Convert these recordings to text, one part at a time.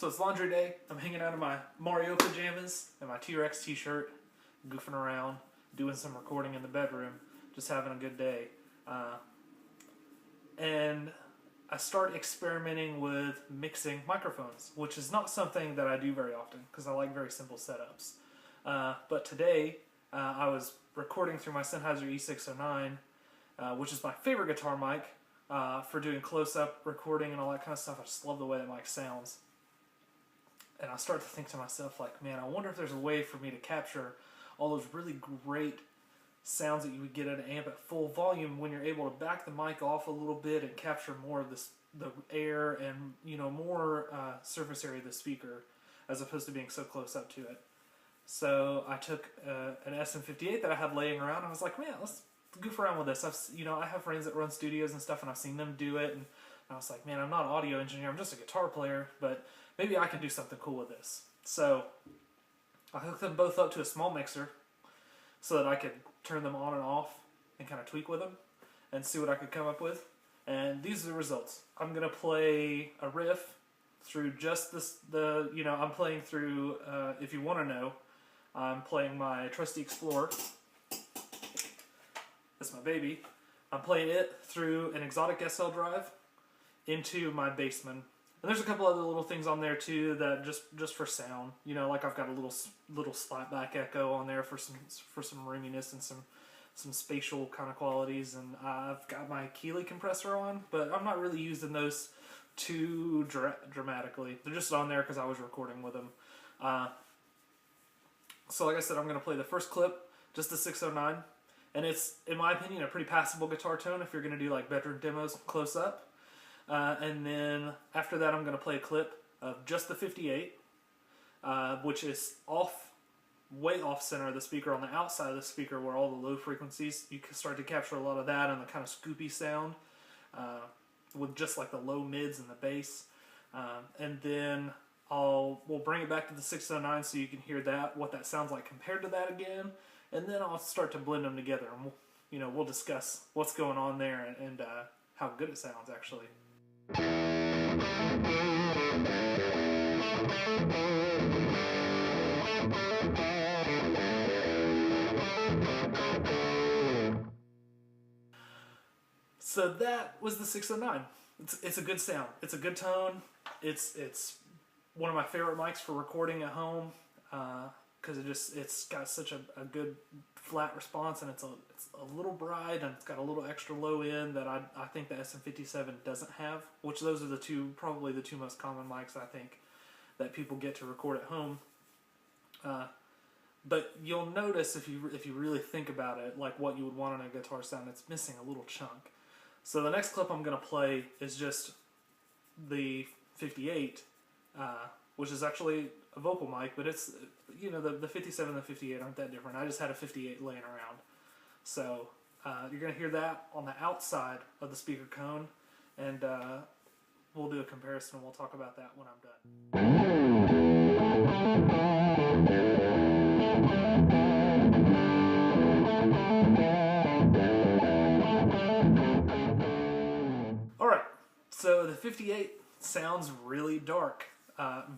So it's laundry day. I'm hanging out in my Mario pajamas and my T-Rex t-shirt, goofing around, doing some recording in the bedroom, just having a good day. And I start experimenting with mixing microphones, which is not something that I do very often because I like very simple setups. But today, I was recording through my Sennheiser E609, which is my favorite guitar mic for doing close-up recording and all that kind of stuff. I just love the way that mic sounds. And I start to think to myself, like, man, I wonder if there's a way for me to capture all those really great sounds that you would get at an amp at full volume when you're able to back the mic off a little bit and capture more of the air and, you know, more surface area of the speaker as opposed to being so close up to it. So I took an SM58 that I had laying around and I was like, man, let's goof around with this. I have friends that run studios and stuff and I've seen them do it, and I was like, man, I'm not an audio engineer, I'm just a guitar player, but maybe I can do something cool with this. So I hooked them both up to a small mixer so that I could turn them on and off and kind of tweak with them and see what I could come up with. And these are the results. I'm going to play a riff through just I'm playing through, if you want to know, I'm playing my trusty Explorer. That's my baby. I'm playing it through an Exotic SL drive into my Bassman. And there's a couple other little things on there too that just for sound. You know, like I've got a little slapback echo on there for some roominess and some spatial kind of qualities. And I've got my Keeley compressor on, but I'm not really using those too dramatically. They're just on there because I was recording with them. So like I said, I'm going to play the first clip, just the 609. And it's, in my opinion, a pretty passable guitar tone if you're going to do like bedroom demos close up. And then after that I'm going to play a clip of just the 58, which is way off center of the speaker, on the outside of the speaker where all the low frequencies, you can start to capture a lot of that and the kind of scoopy sound with just like the low mids and the bass. And then we'll bring it back to the 609 so you can hear what that sounds like compared to that again. And then I'll start to blend them together, and we'll discuss what's going on there and how good it sounds actually. So that was the 609. It's a good sound. It's a good tone. It's one of my favorite mics for recording at home because it's got such a good flat response, and it's a little bright, and it's got a little extra low end that I think the SM57 doesn't have, which those are probably the two most common mics I think that people get to record at home. But you'll notice if you really think about it, like what you would want in a guitar sound, it's missing a little chunk. So the next clip I'm going to play is just the 58, which is actually a vocal mic, but it's, the 57 and the 58 aren't that different. I just had a 58 laying around. So you're going to hear that on the outside of the speaker cone, and we'll do a comparison and we'll talk about that when I'm done. Alright, so the 58 sounds really dark.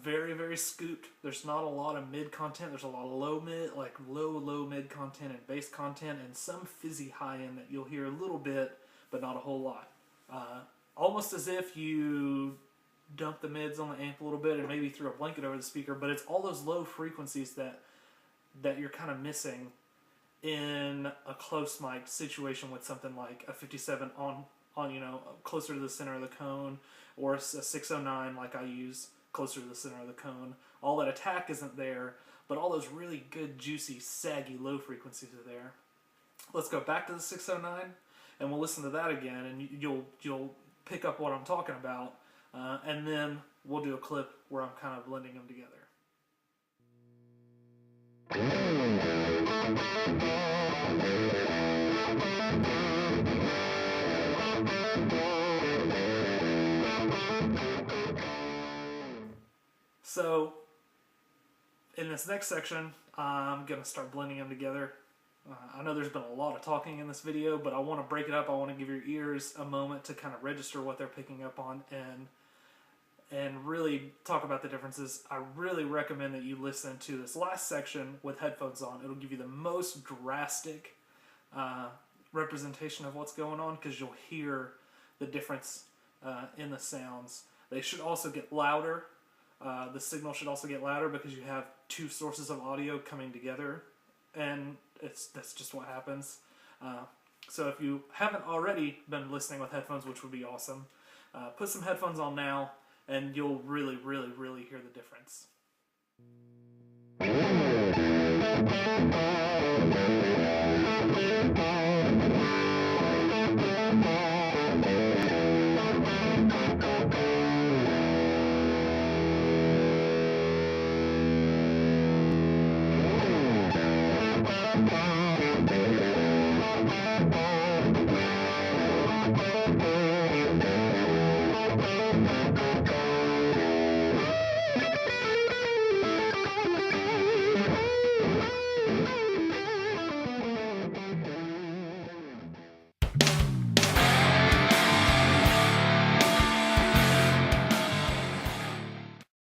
Very, very scooped. There's not a lot of mid content. There's a lot of low mid content and bass content, and some fizzy high end that you'll hear a little bit, but not a whole lot. Almost as if you dump the mids on the amp a little bit and maybe threw a blanket over the speaker, but it's all those low frequencies that you're kind of missing in a close mic situation with something like a 57 on closer to the center of the cone, or a 609 like I use closer to the center of the cone. All that attack isn't there, but all those really good, juicy, saggy low frequencies are there. Let's go back to the 609, and we'll listen to that again, and you'll pick up what I'm talking about, and then we'll do a clip where I'm kind of blending them together. So, in this next section, I'm going to start blending them together. I know there's been a lot of talking in this video, but I want to break it up. I want to give your ears a moment to kind of register what they're picking up on and really talk about the differences, I really recommend that you listen to this last section with headphones on. It'll give you the most drastic representation of what's going on, because you'll hear the difference in the sounds. They should also get louder. The signal should also get louder because you have two sources of audio coming together, and that's just what happens. So if you haven't already been listening with headphones, which would be awesome, put some headphones on now, and you'll really, really, really hear the difference.